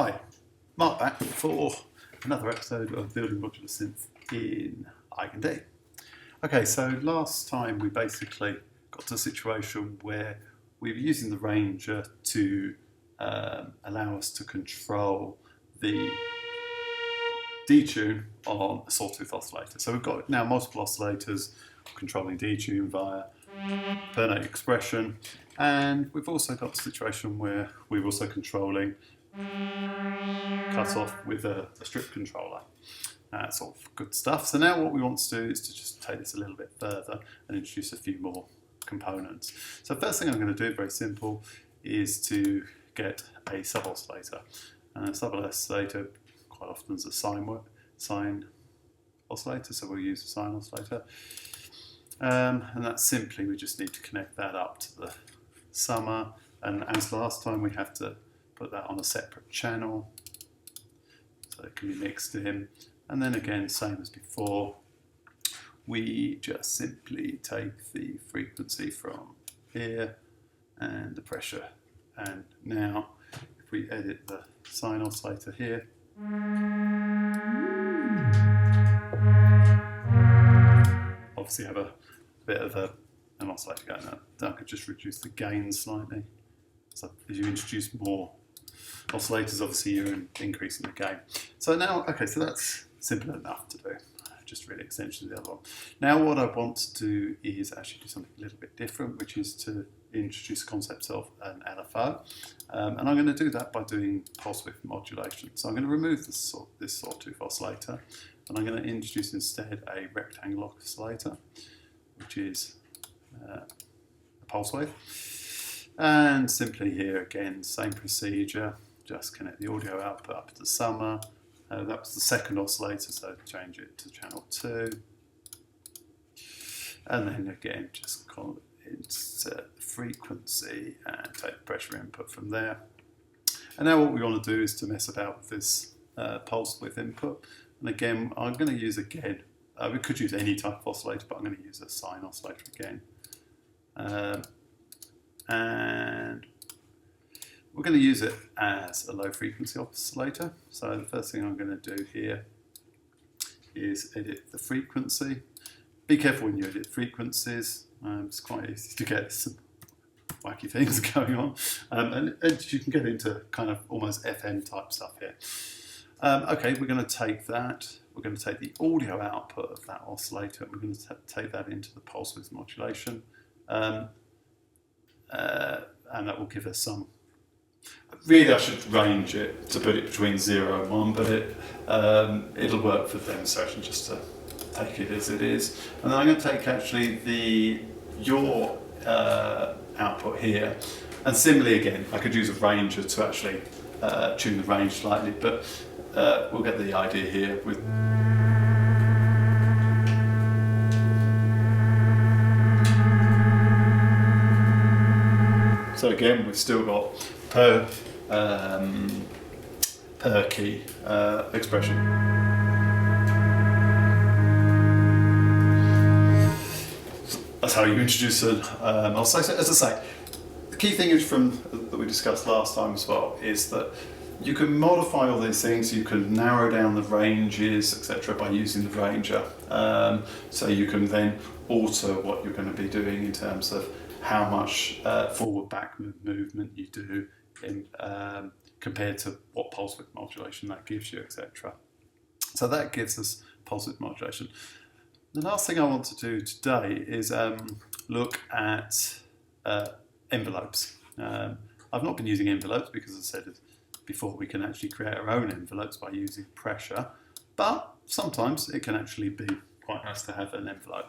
Hi, Mark back for another episode of Building Modular Synth in EigenD. Okay, so last time we basically got to a situation where we were using the Ranger to allow us to control the detune on a sawtooth oscillator. So we've got now multiple oscillators controlling detune via per note expression, and we've also got a situation where we're also controlling cut off with a strip controller. That's all good stuff. So now what we want to do is to just take this a little bit further and introduce a few more components. So first thing I'm going to do, very simple, is to get a sub-oscillator. And a sub-oscillator quite often is a sine oscillator, so we'll use a sine oscillator. And that's simply, we just need to connect that up to the summer, and as last time we have to put that on a separate channel so it can be mixed in. And then again, same as before, we just simply take the frequency from here and the pressure. And now if we edit the sine oscillator here, obviously have a bit of an oscillator going on. I could just reduce the gain slightly. So as you introduce more oscillators, obviously you're increasing the gain. So now, okay, so that's simple enough to do. Just really extension of the other one. Now what I want to do is actually do something a little bit different, which is to introduce the concept of an LFO. And I'm going to do that by doing pulse width modulation. So I'm going to remove this sawtooth oscillator, and I'm going to introduce instead a rectangle oscillator, which is a pulse wave. And simply here again, same procedure, just connect the audio output up to the summer. That was the second oscillator, so change it to channel 2. And then again, just insert the frequency and take the pressure input from there. And now what we want to do is to mess about with this pulse width input. And again, I'm going to use we could use any type of oscillator, but I'm going to use a sine oscillator again. And we're going to use it as a low frequency oscillator. So the first thing I'm going to do here is edit the frequency. Be careful when you edit frequencies. It's quite easy to get some wacky things going on. And you can get into kind of almost FM type stuff here. Okay, we're going to take that. We're going to take the audio output of that oscillator, and we're going to take that into the pulse width modulation. And that will give us some. Really, I should range it to put it between 0 and 1, but it'll work for the demonstration just to take it as it is. And then I'm going to take actually your output here, and similarly again, I could use a ranger to actually tune the range slightly, but we'll get the idea here with. So again, we've still got per key expression. That's how you introduce an oscillator. As I say, the key thing is that we discussed last time as well is that you can modify all these things. You can narrow down the ranges, etc., by using the Ranger. So you can then alter what you're going to be doing in terms of how much forward-back movement you do compared to what pulse width modulation that gives you, etc. So that gives us pulse width modulation. The last thing I want to do today is look at envelopes. I've not been using envelopes because, as I said before, we can actually create our own envelopes by using pressure, but sometimes it can actually be quite nice to have an envelope.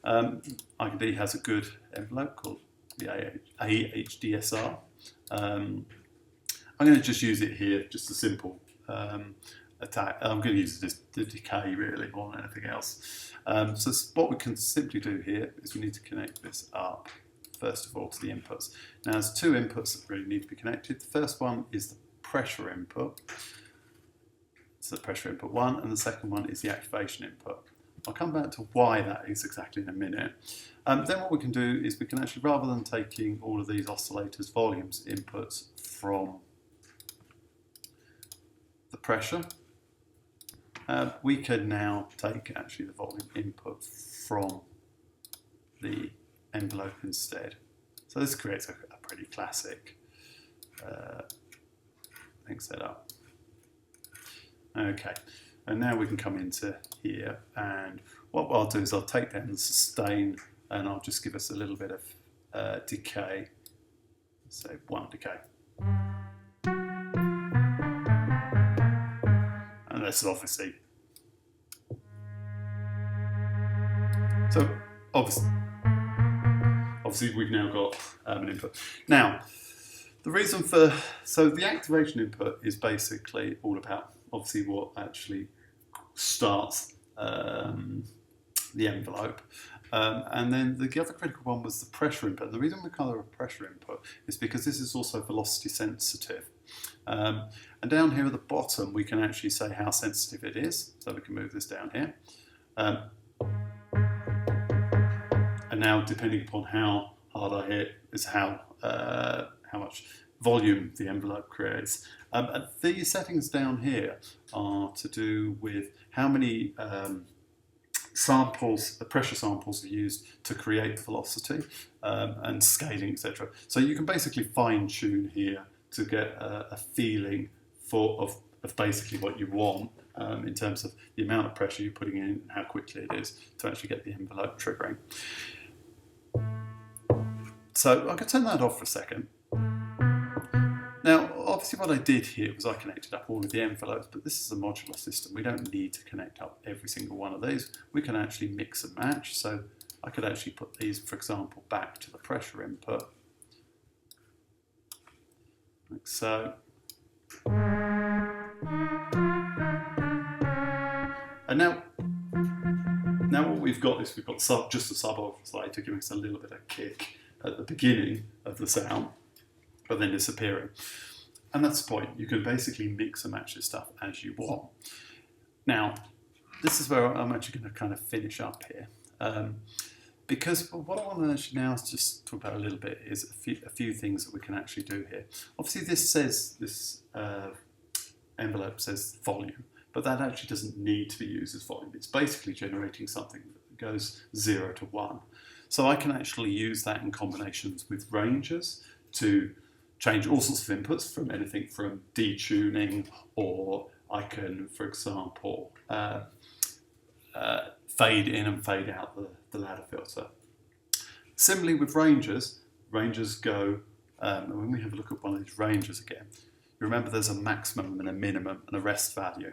EigenD has a good envelope called the AHDSR. I'm going to just use it here, just a simple attack. I'm going to use the decay really more than anything else. So what we can simply do here is we need to connect this up, first of all, to the inputs. Now there's two inputs that really need to be connected. The first one is the pressure input. So the pressure input 1, and the second one is the activation input. I'll come back to why that is exactly in a minute. Then what we can do is we can actually, rather than taking all of these oscillators volumes inputs from the pressure, we can now take actually the volume input from the envelope instead. So this creates a pretty classic thing set up. Okay, and now we can come into here, and what I'll do is I'll take down the sustain and I'll just give us a little bit of decay, so 1 decay. And that's obviously, so obviously we've now got an input. Now, the reason for, so the activation input is basically all about obviously what actually starts the envelope. And then the other critical one was the pressure input. The reason we call it a pressure input is because this is also velocity sensitive. And down here at the bottom, we can actually say how sensitive it is. So we can move this down here. And now, depending upon how hard I hit, is how much volume the envelope creates. And these settings down here are to do with how many samples, the pressure samples are used to create the velocity and scaling, etc. So you can basically fine tune here to get a feeling of basically what you want in terms of the amount of pressure you're putting in and how quickly it is to actually get the envelope triggering. So I could turn that off for a second. Now, obviously what I did here was I connected up all of the envelopes, but this is a modular system. We don't need to connect up every single one of these. We can actually mix and match. So I could actually put these, for example, back to the pressure input. Like so. And now what we've got is we've got just a sub-oscillator giving us a little bit of kick at the beginning of the sound, but then disappearing. And that's the point. You can basically mix and match this stuff as you want. Now, this is where I'm actually going to kind of finish up here. Because what I want to actually now is just talk about a little bit is a few things that we can actually do here. Obviously this envelope says volume, but that actually doesn't need to be used as volume. It's basically generating something that goes 0 to 1. So I can actually use that in combinations with ranges to change all sorts of inputs from anything from detuning, or I can, for example, fade in and fade out the ladder filter. Similarly with ranges go, when we have a look at one of these ranges again, you remember there's a maximum and a minimum and a rest value.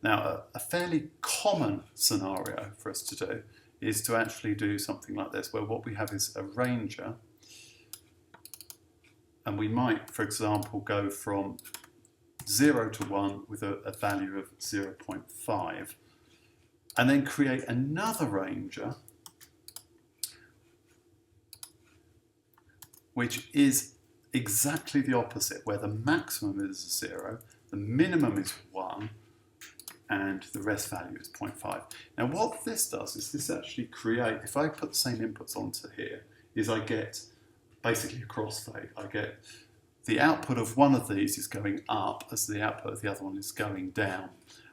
Now, a fairly common scenario for us to do is to actually do something like this, where what we have is a ranger, and we might, for example, go from 0 to 1 with a value of 0.5, and then create another ranger, which is exactly the opposite, where the maximum is 0, the minimum is 1, and the rest value is 0.5. Now what this does is this actually create, if I put the same inputs onto here, is I get basically a crossfade. I get the output of one of these is going up as the output of the other one is going down.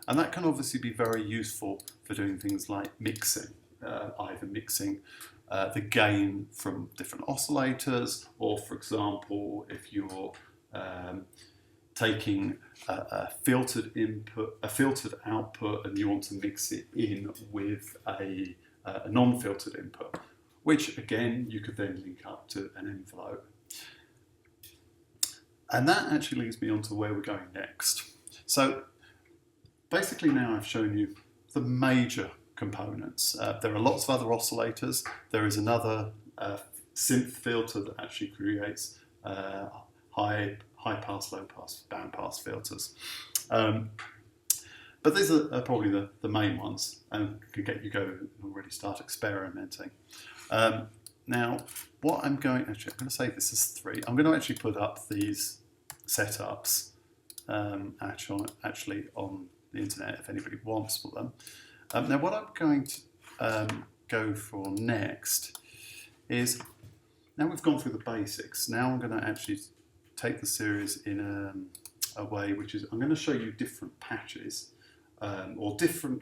And that can obviously be very useful for doing things like mixing, either mixing the gain from different oscillators, or for example, if you're taking a filtered input, a filtered output, and you want to mix it in with a non-filtered input, which again you could then link up to an envelope. And that actually leads me on to where we're going next. So basically now I've shown you the major components. There are lots of other oscillators. There is another synth filter that actually creates high pass, low pass, band pass filters. But these are probably the main ones, and could get you going and already start experimenting. Now, what I'm going to save this as 3. I'm going to actually put up these setups actually on the internet if anybody wants for them. Now, what I'm going to go for next is, now we've gone through the basics, now I'm going to actually take the series in a way which is, I'm going to show you different patches or different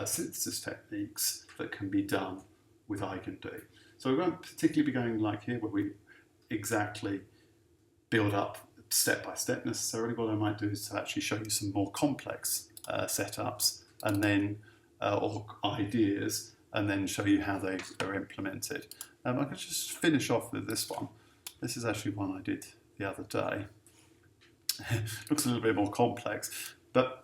synthesis techniques that can be done with EigenD. So we won't particularly be going like here where we exactly build up step by step necessarily. What I might do is to actually show you some more complex setups and then or ideas, and then show you how they are implemented. I could just finish off with this one. This is actually one I did the other day. Looks a little bit more complex, but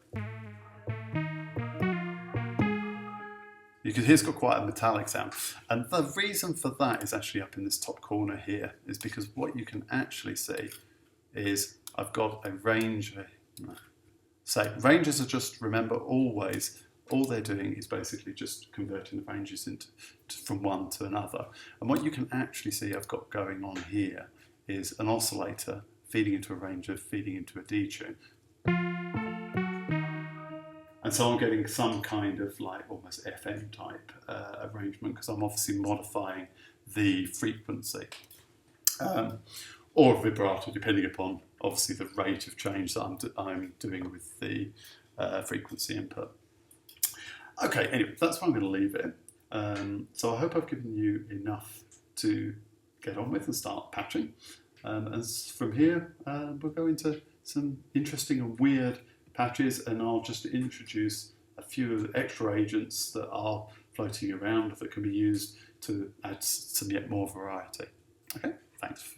you can hear it's got quite a metallic sound. And the reason for that is actually up in this top corner here, is because what you can actually see is I've got a range. So ranges are just, remember always, all they're doing is basically just converting the ranges from one to another. And what you can actually see I've got going on here is an oscillator feeding into a ranger, feeding into a detune. And so I'm getting some kind of like almost FM type arrangement, because I'm obviously modifying the frequency. Or vibrato, depending upon obviously the rate of change that I'm doing with the frequency input. Okay, anyway, that's where I'm going to leave it. So I hope I've given you enough to get on with and start patching. As from here, we'll go into some interesting and weird patches, and I'll just introduce a few extra agents that are floating around that can be used to add some yet more variety. Okay, thanks.